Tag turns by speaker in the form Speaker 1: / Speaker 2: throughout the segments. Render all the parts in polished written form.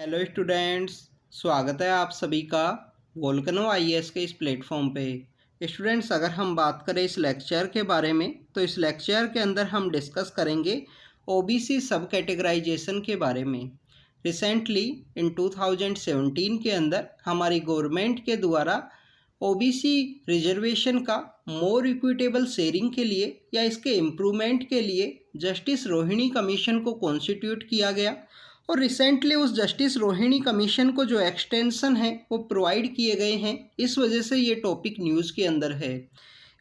Speaker 1: Hello students, स्वागत है आप सभी का वोल्केनो आईएएस के इस प्लेटफॉर्म पे। स्टूडेंट्स, अगर हम बात करें इस लेक्चर के बारे में तो इस लेक्चर के अंदर हम डिस्कस करेंगे ओबीसी सब कैटेगराइजेशन के बारे में। रिसेंटली इन 2017 के अंदर हमारी गवर्नमेंट के द्वारा ओबीसी रिजर्वेशन का मोर इक्विटेबल शेयरिंग के लिए या इसके इम्प्रूवमेंट के लिए जस्टिस रोहिणी कमीशन को कॉन्स्टिट्यूट किया गया और रिसेंटली उस जस्टिस रोहिणी कमीशन को जो एक्सटेंशन है वो प्रोवाइड किए गए हैं। इस वजह से ये टॉपिक न्यूज़ के अंदर है।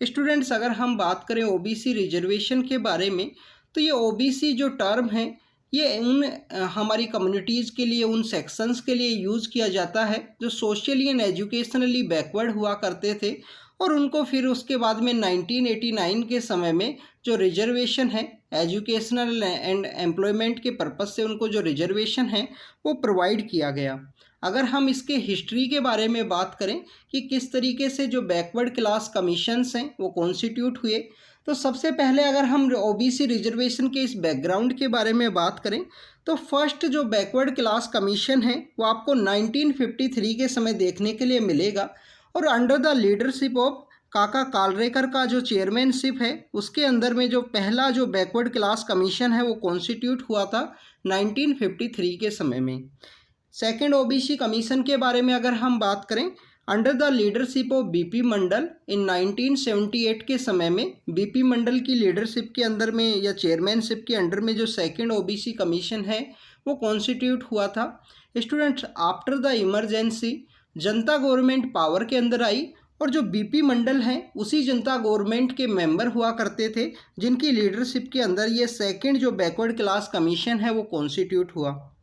Speaker 1: स्टूडेंट्स, अगर हम बात करें ओबीसी रिजर्वेशन के बारे में तो ये ओबीसी जो टर्म है ये उन हमारी कम्युनिटीज़ के लिए, उन सेक्शंस के लिए यूज़ किया जाता है जो सोशली एंड एजुकेशनली बैकवर्ड हुआ करते थे और उनको फिर उसके बाद में 1989 के समय में जो रिजर्वेशन है एजुकेशनल एंड एम्प्लॉयमेंट के पर्पस से उनको जो रिजर्वेशन है वो प्रोवाइड किया गया। अगर हम इसके हिस्ट्री के बारे में बात करें कि किस तरीके से जो बैकवर्ड क्लास कमीशंस हैं वो कॉन्स्टिट्यूट हुए, तो सबसे पहले अगर हम ओबीसी रिजर्वेशन के इस बैकग्राउंड के बारे में बात करें तो फर्स्ट जो बैकवर्ड क्लास कमीशन है वो आपको 1953 के समय देखने के लिए मिलेगा और अंडर द लीडरशिप ऑफ काका कालरेकर का जो चेयरमैनशिप है उसके अंदर में जो पहला जो बैकवर्ड क्लास कमीशन है वो कॉन्स्टिट्यूट हुआ था 1953 के समय में। सेकंड ओबीसी कमीशन के बारे में अगर हम बात करें under the leadership of B P Mandal in 1978 के समय में बीपी मंडल की लीडरशिप के अंदर में या चेयरमैनशिप के अंडर में जो सेकंड ओबीसी कमीशन है वो कॉन्स्टिट्यूट हुआ था। Students, after the emergency Janata government power के अंदर आई और जो बीपी मंडल हैं उसी जनता गवर्नमेंट के मेंबर हुआ करते थे जिनकी लीडरशिप के अंदर ये सेकंड जो बैकवर्ड क्लास कमीशन है वो कॉन्स्टिट्यूट हुआ।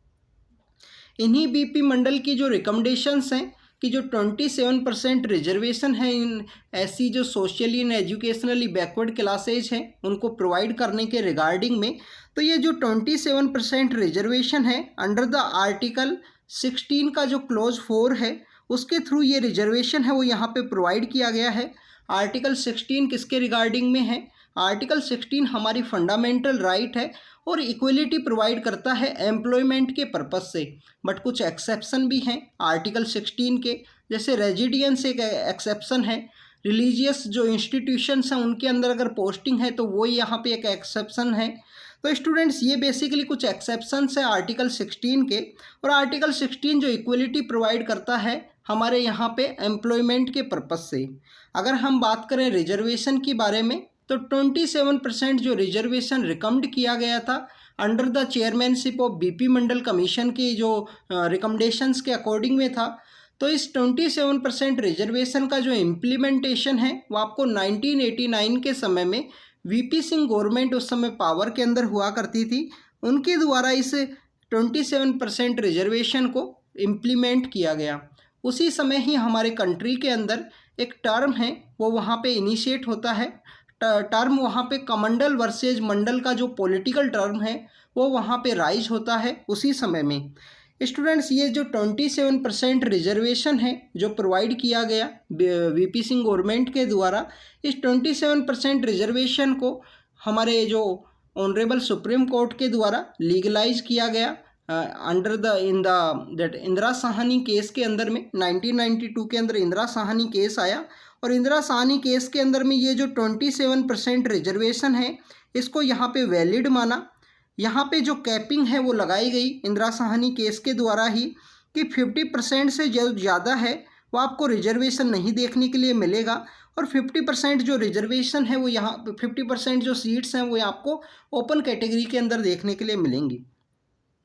Speaker 1: इन्हीं बीपी मंडल की जो रिकमेंडेशंस हैं कि जो 27% रिजर्वेशन है इन ऐसी जो socially and educationally backward classes हैं उनको प्रोवाइड करने के रिगार्डिंग में, तो ये जो 27% रिजर्वेशन है अंडर द आर्टिकल 16 का जो क्लोज 4 है उसके थ्रू ये रिजर्वेशन है वो यहाँ पे प्रोवाइड किया गया है। आर्टिकल 16 किसके रिगार्डिंग में है? आर्टिकल 16 हमारी फंडामेंटल राइट है और इक्वलिटी प्रोवाइड करता है एम्प्लॉयमेंट के पर्पस से, बट कुछ एक्सेप्शन भी हैं आर्टिकल 16 के, जैसे रेजिडेंस एक एक्सेप्शन है, रिलीजियस जो इंस्टीट्यूशंस हैं उनके अंदर अगर पोस्टिंग है तो वो यहाँ पे एक एक्सेप्शन है। तो स्टूडेंट्स, ये बेसिकली कुछ एक्सेप्शंस है आर्टिकल 16 के और आर्टिकल 16 जो इक्वलिटी प्रोवाइड करता है हमारे यहाँ पे एम्प्लॉयमेंट के पर्पस से। अगर हम बात करें रिजर्वेशन के बारे में तो 27% जो रिजर्वेशन रिकमेंड किया गया था under the chairmanship of B P Mandal commission की जो रिकमेंडेशंस के अकॉर्डिंग में था, तो इस 27% रिजर्वेशन का जो इम्प्लीमेंटेशन है वो आपको 1989 के समय में वीपी सिंह गवर्नमेंट उस समय पावर के अंदर हुआ करती थी, उनके द्वारा इस 27% रिजर्वेशन को इम्प्लीमेंट किया गया। उसी समय ही हमारे कंट्री के अंदर एक टर्म है वो वहाँ पे इनिशिएट होता है। टर्म वहाँ पे कमंडल वर्सेज मंडल का जो पॉलिटिकल टर्म है वो वहाँ पे राइज होता है उसी समय में। स्टूडेंट्स, ये जो 27% रिजर्वेशन है जो प्रोवाइड किया गया वीपी सिंह गवर्नमेंट के द्वारा, इस 27% रिजर्वेशन को हमारे जो ऑनरेबल सुप्रीम कोर्ट के द्वारा लीगलाइज किया गया under the Indira Sahni case के अंदर में। 1992 के अंदर इंदिरा साहनी केस आया और इंदिरा साहनी केस के अंदर में ये जो 27% रिजर्वेशन है इसको यहाँ पे वैलिड माना। यहाँ पे जो कैपिंग है वो लगाई गई इंदिरा साहनी केस के द्वारा ही कि 50% से जो ज़्यादा है वो आपको रिजर्वेशन नहीं देखने के लिए मिलेगा और 50% जो रिजर्वेशन है वो यहाँ 50% जो सीट्स हैं वो आपको ओपन कैटेगरी के अंदर देखने के लिए मिलेंगी।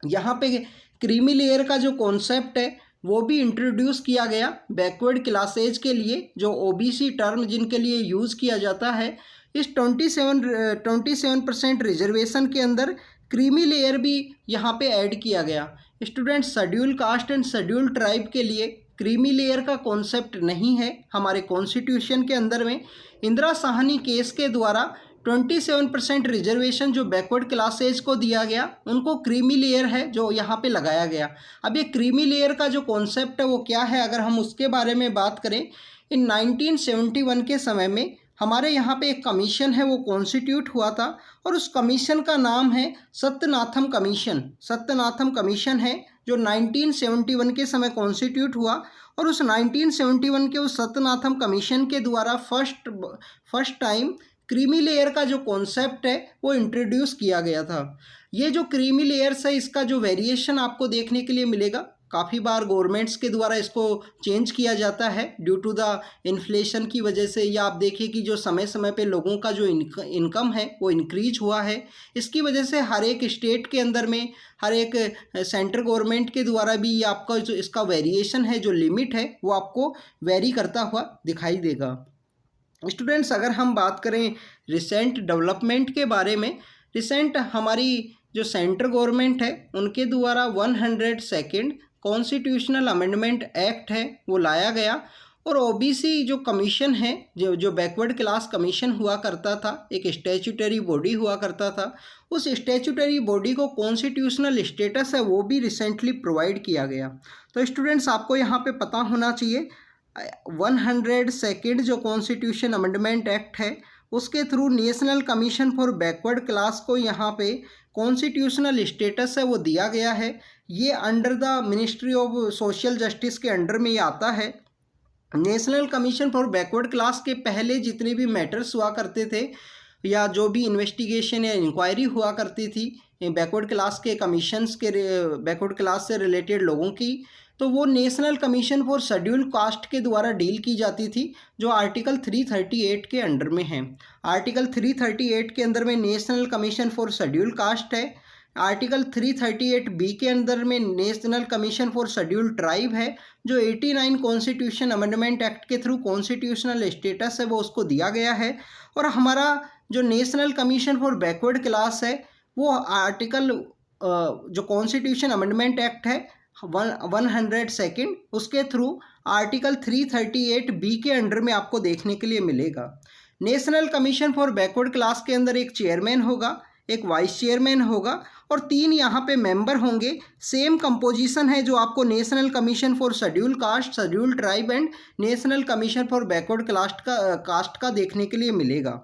Speaker 1: यहाँ पे क्रीमी लेयर का जो कॉन्सेप्ट है वो भी इंट्रोड्यूस किया गया बैकवर्ड क्लासेज के लिए, जो ओबीसी टर्म जिनके लिए यूज़ किया जाता है। इस 27% रिजर्वेशन के अंदर क्रीमी लेयर भी यहाँ पे ऐड किया गया। Student, schedule caste and schedule tribe के लिए क्रीमी लेयर का कॉन्सेप्ट नहीं है हमारे कॉन्स्टिट्यूशन के अंदर में। इंदिरा साहनी केस के द्वारा 27% रिजर्वेशन जो बैकवर्ड क्लासेज को दिया गया उनको क्रीमी लेयर है जो यहाँ पे लगाया गया। अब ये क्रीमी लेयर का जो कॉन्सेप्ट है वो क्या है, अगर हम उसके बारे में बात करें, इन 1971 के समय में हमारे यहाँ पे एक कमीशन है वो कॉन्स्टिट्यूट हुआ था और उस कमीशन का नाम है सत्यनाथम कमीशन। सत्यनाथम कमीशन है जो 1971 के समय कॉन्स्टिट्यूट हुआ, और उस 1971 के उस सत्यनाथम कमीशन के द्वारा फर्स्ट टाइम क्रीमी लेयर का जो कॉन्सेप्ट है वो इंट्रोड्यूस किया गया था। ये जो क्रीमी लेयर्स है इसका जो वेरिएशन आपको देखने के लिए मिलेगा, काफ़ी बार गवर्नमेंट्स के द्वारा इसको चेंज किया जाता है ड्यू टू द इन्फ्लेशन की वजह से, या आप देखिए कि जो समय समय पे लोगों का जो इनकम है वो इंक्रीज हुआ है। इसकी वजह से हर एक स्टेट के अंदर में, हर एक सेंट्रल गवर्नमेंट के द्वारा भी आपका जो इसका वेरिएशन है, जो लिमिट है, वो आपको वेरी करता हुआ दिखाई देगा। स्टूडेंट्स, अगर हम बात करें रिसेंट डेवलपमेंट के बारे में, रिसेंट हमारी जो सेंट्रल गवर्नमेंट है उनके द्वारा 102nd कॉन्स्टिट्यूशनल अमेंडमेंट एक्ट है वो लाया गया, और ओबीसी जो कमीशन है, जो बैकवर्ड क्लास कमीशन हुआ करता था, एक स्टैट्यूटरी बॉडी हुआ करता था, उस स्टैट्यूटरी बॉडी को कॉन्स्टिट्यूशनल स्टेटस है वो भी रिसेंटली प्रोवाइड किया गया। तो स्टूडेंट्स, आपको यहाँ पे पता होना चाहिए 102nd जो कॉन्स्टिट्यूशन अमेंडमेंट एक्ट है उसके through national commission for backward class को यहाँ पे कॉन्स्टिट्यूशनल स्टेटस है वो दिया गया है। ये under the ministry of social justice के अंडर में ये आता है। National commission for backward class के पहले जितने भी मैटर्स हुआ करते थे, या जो भी इन्वेस्टिगेशन या इंक्वायरी हुआ करती थी बैकवर्ड क्लास के कमीशंस के, बैकवर्ड क्लास से रिलेटेड लोगों की, तो वो national commission for schedule caste के द्वारा डील की जाती थी, जो आर्टिकल 338 के अंडर में है। आर्टिकल 338 के अंदर में national commission for schedule caste है। आर्टिकल 338B के अंदर में national commission for schedule tribe है, जो 89 कॉन्स्टिट्यूशन अमेंडमेंट एक्ट के थ्रू कॉन्स्टिट्यूशनल स्टेटस है वो उसको दिया गया है। और हमारा जो national commission for backward class है वो आर्टिकल जो कॉन्स्टिट्यूशन अमेंडमेंट एक्ट है 102nd उसके थ्रू आर्टिकल 338B के अंडर में आपको देखने के लिए मिलेगा। National commission for backward class के अंदर एक चेयरमैन होगा, एक वाइस चेयरमैन होगा, और 3 यहाँ पे मेंबर होंगे। सेम कंपोजिशन है जो आपको national commission for schedule caste, schedule tribe and national commission for backward caste का देखने के लिए मिलेगा।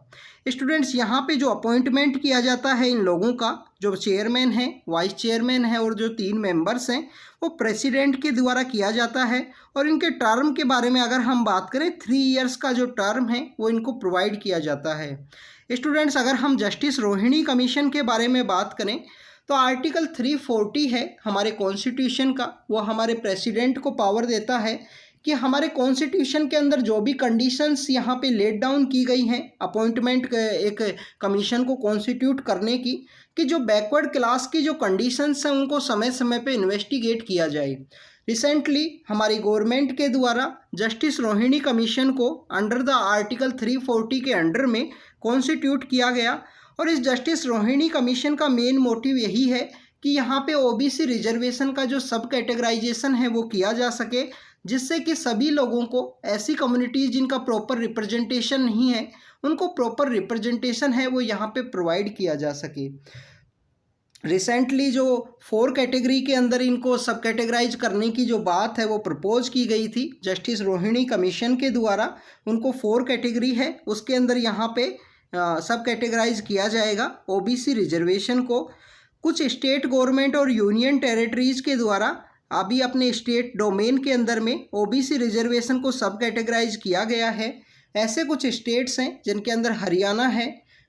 Speaker 1: स्टूडेंट्स, यहाँ पे जो अपॉइंटमेंट किया जाता है इन लोगों का, जो चेयरमैन है, वाइस चेयरमैन है और जो 3 मेंबर्स हैं, वो प्रेसिडेंट के द्वारा किया जाता है। और इनके टर्म के बारे में अगर हम बात करें, 3 इयर्स का जो टर्म है वो इनको प्रोवाइड किया जाता है। स्टूडेंट्स, अगर हम जस्टिस रोहिणी कमीशन के बारे में बात करें तो आर्टिकल 340 है हमारे कॉन्स्टिट्यूशन का, वो हमारे प्रेसिडेंट को पावर देता है कि हमारे कॉन्स्टिट्यूशन के अंदर जो भी कंडीशंस यहाँ पे लेट डाउन की गई हैं अपॉइंटमेंट एक कमीशन को कॉन्स्टिट्यूट करने की, कि जो बैकवर्ड क्लास की जो कंडीशंस हैं उनको समय समय पे इन्वेस्टिगेट किया जाए। रिसेंटली हमारी गवर्नमेंट के द्वारा जस्टिस रोहिणी कमीशन को अंडर द आर्टिकल 340 के अंडर में कॉन्स्टिट्यूट किया गया, और इस जस्टिस रोहिणी कमीशन का मेन मोटिव यही है कि यहाँ पे ओबीसी रिजर्वेशन का जो सब कैटेगराइजेशन है वो किया जा सके, जिससे कि सभी लोगों को, ऐसी कम्युनिटीज़ जिनका प्रॉपर रिप्रेजेंटेशन नहीं है, उनको प्रॉपर रिप्रेजेंटेशन है वो यहाँ पे प्रोवाइड किया जा सके। रिसेंटली जो 4 कैटेगरी के अंदर इनको सब कैटेगराइज करने की जो बात है वो प्रपोज की गई थी जस्टिस रोहिणी कमीशन के द्वारा, उनको 4 कैटेगरी है उसके अंदर यहाँ पे सब कैटेगराइज किया जाएगा ओबीसी रिजर्वेशन को। कुछ स्टेट गवर्नमेंट और यूनियन टेरिटरीज़ के द्वारा अभी अपने स्टेट डोमेन के अंदर में ओबीसी रिजर्वेशन को सब कैटेगराइज किया गया है। ऐसे कुछ स्टेट्स हैं जिनके अंदर हरियाणा है,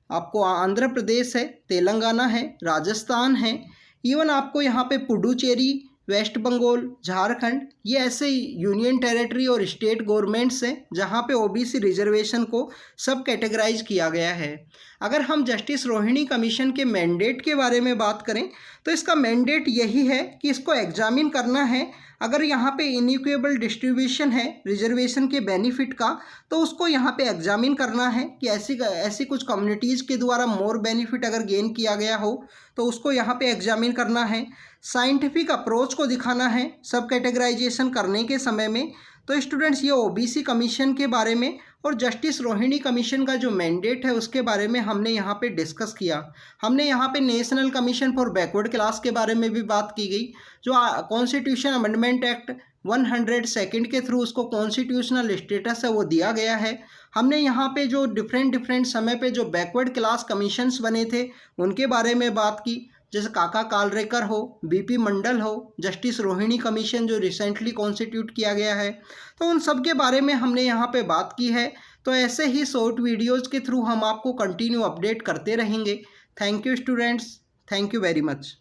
Speaker 1: आपको आंध्र प्रदेश है, तेलंगाना है, राजस्थान है, इवन आपको यहाँ पे पुडुचेरी, वेस्ट बंगाल, झारखंड, ये ऐसे यूनियन टेरिटरी और स्टेट गवर्नमेंट्स हैं जहाँ पे ओबीसी रिजर्वेशन को सब कैटेगराइज किया गया है। अगर हम जस्टिस रोहिणी कमीशन के मैंडेट के बारे में बात करें तो इसका मैंडेट यही है कि इसको एग्जामिन करना है, अगर यहाँ पे इनइक्वेबल डिस्ट्रीब्यूशन है रिजर्वेशन के बेनिफिट का तो उसको यहाँ पे एग्जामिन करना है कि ऐसी कुछ कम्युनिटीज़ के द्वारा मोर बेनिफिट अगर गेन किया गया हो तो उसको यहाँ पे एग्जामिन करना है। साइंटिफिक अप्रोच को दिखाना है सब कैटेगराइजेशन करने के समय में। तो स्टूडेंट्स, ये ओबीसी कमीशन के बारे में और जस्टिस रोहिणी कमीशन का जो मैंडेट है उसके बारे में हमने यहाँ पे डिस्कस किया। हमने यहाँ पे national commission for backward class के बारे में भी बात की गई, जो कॉन्स्टिट्यूशन अमेंडमेंट एक्ट 102 के थ्रू उसको कॉन्स्टिट्यूशनल स्टेटस है वो दिया गया है। हमने यहाँ पे जो डिफरेंट समय पे जो बैकवर्ड क्लास कमीशंस बने थे उनके बारे में बात की। जैसे काका कालरेकर हो, बीपी मंडल हो, जस्टिस रोहिणी कमीशन जो रिसेंटली कॉन्स्टिट्यूट किया गया है, तो उन सब के बारे में हमने यहाँ पे बात की है। तो ऐसे ही शॉर्ट वीडियोज़ के थ्रू हम आपको कंटिन्यू अपडेट करते रहेंगे। Thank you students, thank you very much.